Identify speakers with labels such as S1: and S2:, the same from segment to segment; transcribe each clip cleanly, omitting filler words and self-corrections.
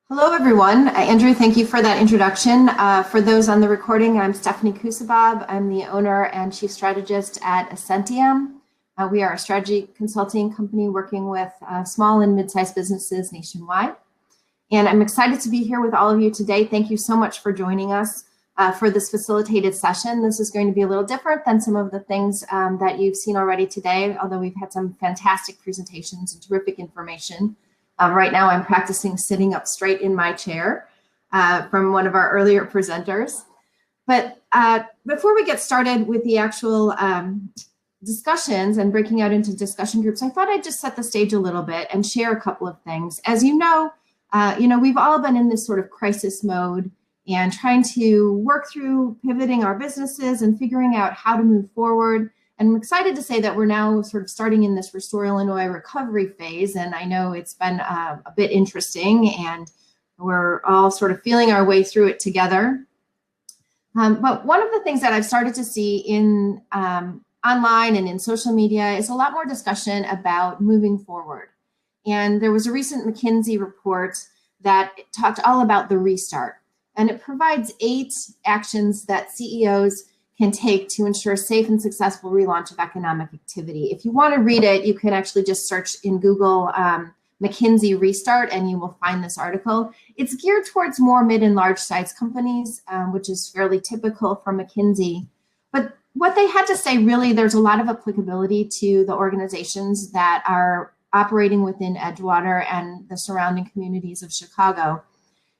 S1: Hello, everyone. Andrew, thank you for that introduction. For those on the recording, I'm Stephanie Kusibab. I'm the owner and chief strategist at Essentiam. We are a strategy consulting company working with small and mid-sized businesses nationwide. And I'm excited to be here with all of you today. Thank you so much for joining us for this facilitated session. This is going to be a little different than some of the things that you've seen already today, although we've had some fantastic presentations and terrific information. Right now, I'm practicing sitting up straight in my chair from one of our earlier presenters. But before we get started with the actual discussions and breaking out into discussion groups, I thought I'd just set the stage a little bit and share a couple of things. As you know, we've all been in this sort of crisis mode and trying to work through pivoting our businesses and figuring out how to move forward. And I'm excited to say that we're now sort of starting in this Restore Illinois recovery phase. And I know it's been a bit interesting and we're all sort of feeling our way through it together. But one of the things that I've started to see in online and in social media is a lot more discussion about moving forward. And there was a recent McKinsey report that talked all about the restart. And it provides 8 actions that CEOs can take to ensure a safe and successful relaunch of economic activity. If you want to read it, you can actually just search in Google McKinsey Restart and you will find this article. It's geared towards more mid and large size companies, which is fairly typical for McKinsey. But what they had to say, really, there's a lot of applicability to the organizations that are operating within Edgewater and the surrounding communities of Chicago.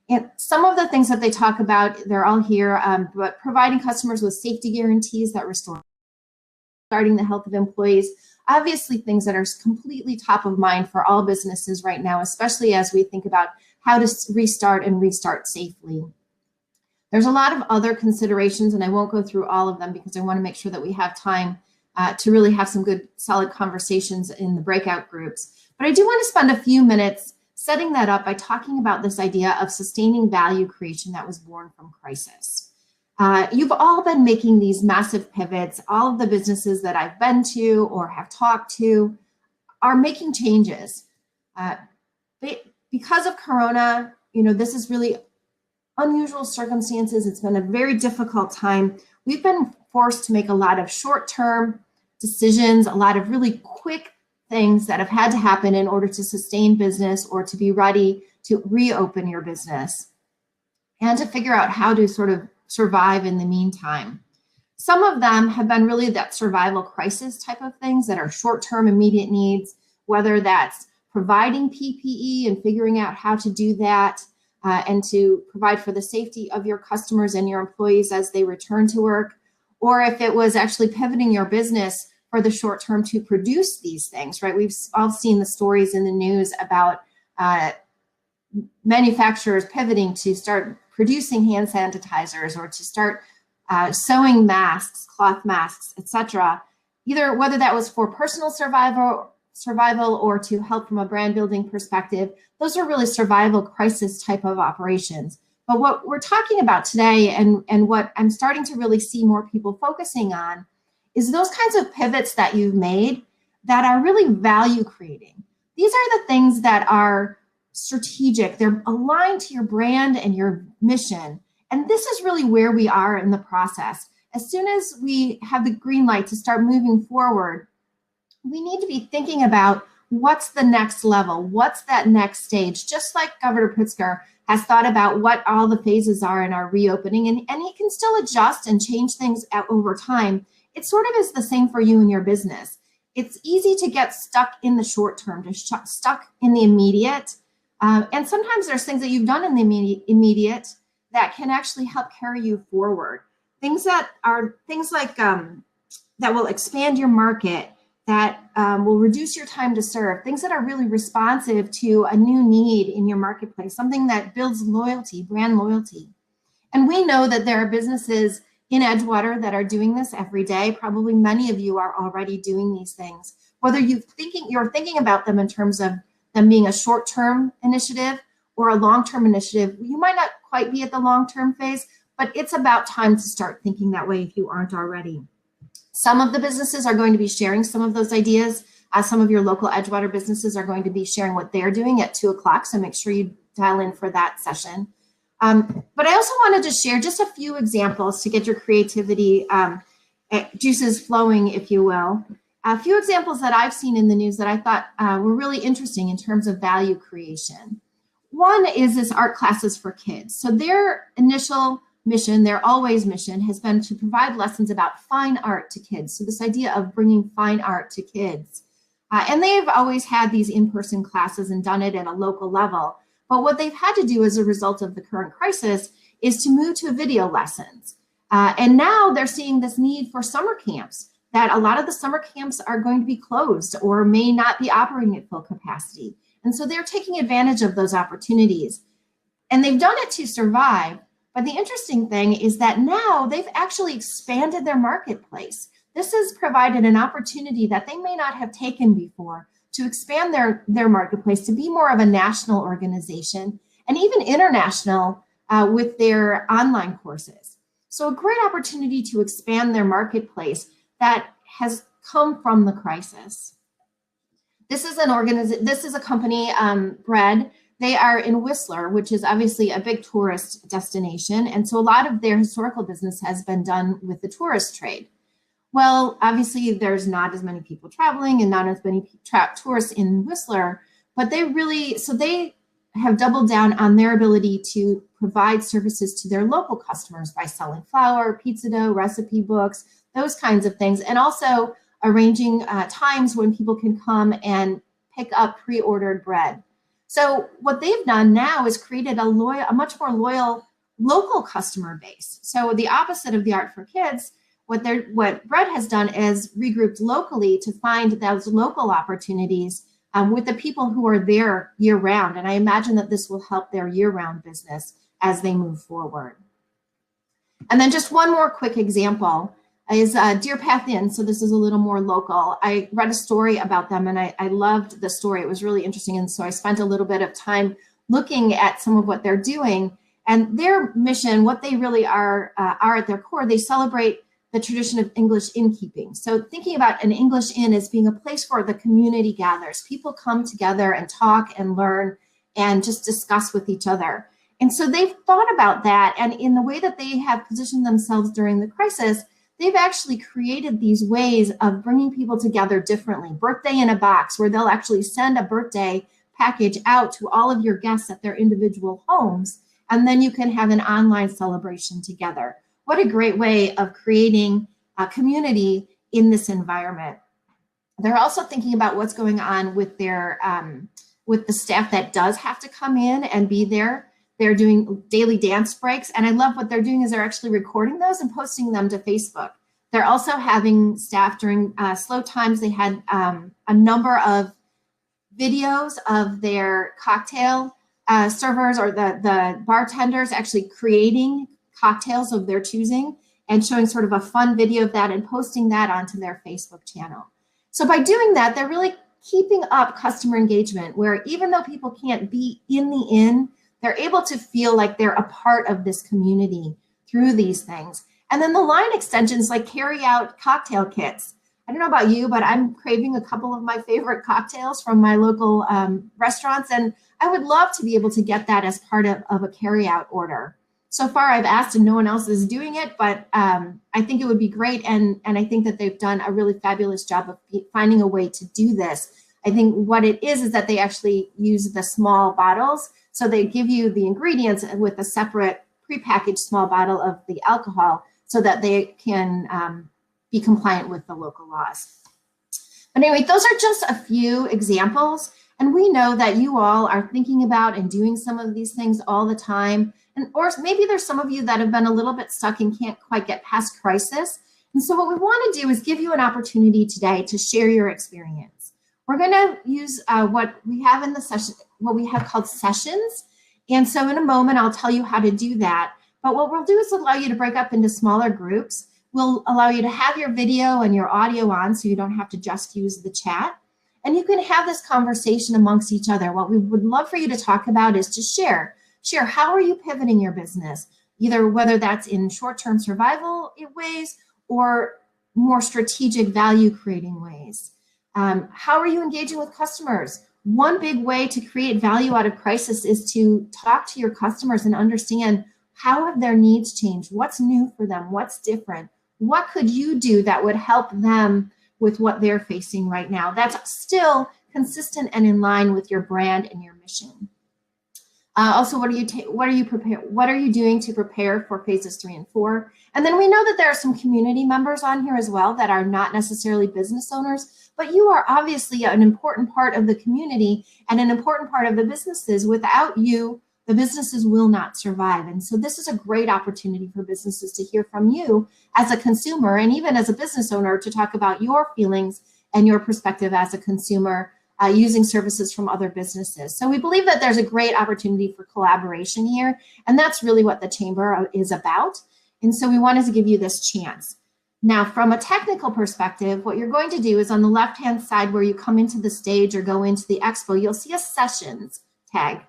S1: And some of the things that they talk about, they're all here, but providing customers with safety guarantees that restore the health of employees, obviously things that are completely top of mind for all businesses right now, especially as we think about how to restart and restart safely. There's a lot of other considerations, and I won't go through all of them because I want to make sure that we have time to really have some good, solid conversations in the breakout groups. But I do want to spend a few minutes setting that up by talking about this idea of sustaining value creation that was born from crisis. You've all been making these massive pivots. All of the businesses that I've been to or have talked to are making changes. Because of Corona, this is really unusual circumstances. It's been a very difficult time. We've been forced to make a lot of short-term decisions, a lot of really quick things that have had to happen in order to sustain business or to be ready to reopen your business and to figure out how to sort of survive in the meantime. Some of them have been really that survival crisis type of things that are short-term immediate needs, whether that's providing PPE and figuring out how to do that and to provide for the safety of your customers and your employees as they return to work, or if it was actually pivoting your business for the short term to produce these things, right? We've all seen the stories in the news about manufacturers pivoting to start producing hand sanitizers or to start sewing masks, cloth masks, etc. Either whether that was for personal survival or to help from a brand building perspective, those are really survival crisis type of operations. But what we're talking about today and what I'm starting to really see more people focusing on is those kinds of pivots that you've made that are really value creating. These are the things that are strategic. They're aligned to your brand and your mission. And this is really where we are in the process. As soon as we have the green light to start moving forward, we need to be thinking about what's the next level, what's that next stage, just like Governor Pritzker has thought about what all the phases are in our reopening, and he can still adjust and change things over time. It sort of is the same for you and your business. It's easy to get stuck in the short term, to stuck in the immediate. And sometimes there's things that you've done in the immediate that can actually help carry you forward. Things that are things like that will expand your market, that will reduce your time to serve, things that are really responsive to a new need in your marketplace, something that builds loyalty, brand loyalty. And we know that there are businesses in Edgewater that are doing this every day. Probably many of you are already doing these things. Whether you're thinking about them in terms of them being a short-term initiative or a long-term initiative, you might not quite be at the long-term phase, but it's about time to start thinking that way if you aren't already. Some of the businesses are going to be sharing some of those ideas. Some of your local Edgewater businesses are going to be sharing what they're doing at 2 o'clock, so make sure you dial in for that session. But I also wanted to share just a few examples to get your creativity juices flowing, if you will. A few examples that I've seen in the news that I thought were really interesting in terms of value creation. One is this art classes for kids. So their initial mission, their always mission, has been to provide lessons about fine art to kids. So this idea of bringing fine art to kids. And they've always had these in-person classes and done it at a local level. But what they've had to do as a result of the current crisis is to move to video lessons. And now they're seeing this need for summer camps, that a lot of the summer camps are going to be closed or may not be operating at full capacity. And so they're taking advantage of those opportunities. And they've done it to survive. But the interesting thing is that now they've actually expanded their marketplace. This has provided an opportunity that they may not have taken before to expand their marketplace, to be more of a national organization and even international with their online courses. So a great opportunity to expand their marketplace that has come from the crisis. This is a company, Bread. They are in Whistler, which is obviously a big tourist destination. And so a lot of their historical business has been done with the tourist trade. Well, obviously there's not as many people traveling and not as many tourists in Whistler, but they have doubled down on their ability to provide services to their local customers by selling flour, pizza dough, recipe books, those kinds of things, and also arranging times when people can come and pick up pre-ordered bread. So what they've done now is created a much more loyal local customer base. So the opposite of the Art for Kids, what Bread has done is regrouped locally to find those local opportunities with the people who are there year-round. And I imagine that this will help their year-round business as they move forward. And then just one more quick example is Deer Path Inn. So this is a little more local. I read a story about them and I loved the story. It was really interesting. And so I spent a little bit of time looking at some of what they're doing. And their mission, what they really are at their core, they celebrate the tradition of English innkeeping. So thinking about an English inn as being a place where the community gathers. People come together and talk and learn and just discuss with each other. And so they've thought about that. And in the way that they have positioned themselves during the crisis, they've actually created these ways of bringing people together differently. Birthday in a box, where they'll actually send a birthday package out to all of your guests at their individual homes, and then you can have an online celebration together. What a great way of creating a community in this environment. They're also thinking about what's going on with their with the staff that does have to come in and be there. They're doing daily dance breaks. And I love what they're doing is they're actually recording those and posting them to Facebook. They're also having staff during slow times. They had a number of videos of their cocktail servers or the bartenders actually creating cocktails of their choosing and showing sort of a fun video of that and posting that onto their Facebook channel. So by doing that, they're really keeping up customer engagement, where even though people can't be in the inn, they're able to feel like they're a part of this community through these things. And then the line extensions like carry out cocktail kits. I don't know about you, but I'm craving a couple of my favorite cocktails from my local restaurants. And I would love to be able to get that as part of a carry out order. So far I've asked and no one else is doing it, but I think it would be great. And I think that they've done a really fabulous job of finding a way to do this. I think what it is that they actually use the small bottles. So they give you the ingredients with a separate prepackaged small bottle of the alcohol so that they can be compliant with the local laws. But anyway, those are just a few examples. And we know that you all are thinking about and doing some of these things all the time. Or maybe there's some of you that have been a little bit stuck and can't quite get past crisis. And so what we want to do is give you an opportunity today to share your experience. We're going to use what we have in the session, what we have called sessions. And so in a moment, I'll tell you how to do that. But what we'll do is allow you to break up into smaller groups. We'll allow you to have your video and your audio on so you don't have to just use the chat. And you can have this conversation amongst each other. What we would love for you to talk about is to share how are you pivoting your business, either whether that's in short-term survival ways or more strategic value creating ways. How are you engaging with customers? One big way to create value out of crisis is to talk to your customers and understand how have their needs changed? What's new for them? What's different? What could you do that would help them with what they're facing right now? That's still consistent and in line with your brand and your mission. Also, what are you doing to prepare for phases 3 and 4? And then we know that there are some community members on here as well that are not necessarily business owners, but you are obviously an important part of the community and an important part of the businesses. Without you, the businesses will not survive. And so this is a great opportunity for businesses to hear from you as a consumer and even as a business owner to talk about your feelings and your perspective as a consumer using services from other businesses. So we believe that there's a great opportunity for collaboration here, and that's really what the Chamber is about. And so we wanted to give you this chance. Now, from a technical perspective, what you're going to do is on the left-hand side where you come into the stage or go into the expo, you'll see a sessions tag.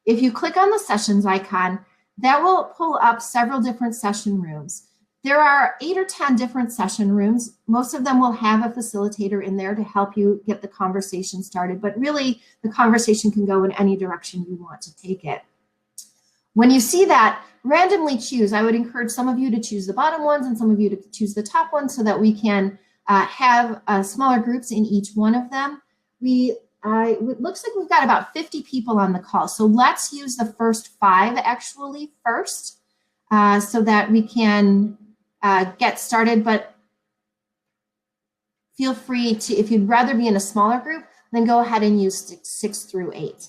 S1: If you click on the sessions icon, that will pull up several different session rooms. There are 8 or 10 different session rooms. Most of them will have a facilitator in there to help you get the conversation started, but really the conversation can go in any direction you want to take it. When you see that, randomly choose. I would encourage some of you to choose the bottom ones and some of you to choose the top ones so that we can have smaller groups in each one of them. It looks like we've got about 50 people on the call. So let's use the first 5 actually first so that we can get started, but feel free to, if you'd rather be in a smaller group, then go ahead and use 6 through 8.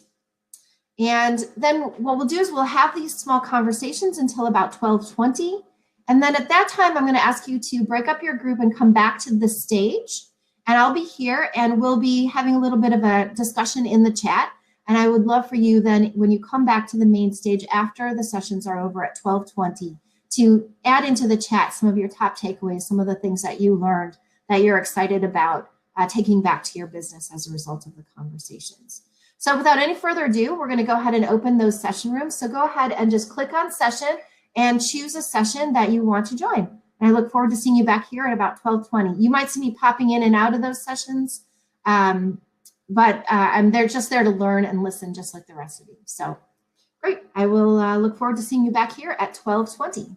S1: And then what we'll do is we'll have these small conversations until about 12:20. And then at that time, I'm going to ask you to break up your group and come back to the stage. And I'll be here and we'll be having a little bit of a discussion in the chat. And I would love for you then, when you come back to the main stage after the sessions are over at 12:20, to add into the chat some of your top takeaways, some of the things that you learned that you're excited about taking back to your business as a result of the conversations. So without any further ado, we're going to go ahead and open those session rooms. So go ahead and just click on session and choose a session that you want to join. And I look forward to seeing you back here at about 12:20. You might see me popping in and out of those sessions, but I'm just there to learn and listen just like the rest of you. So great. I will look forward to seeing you back here at 12:20.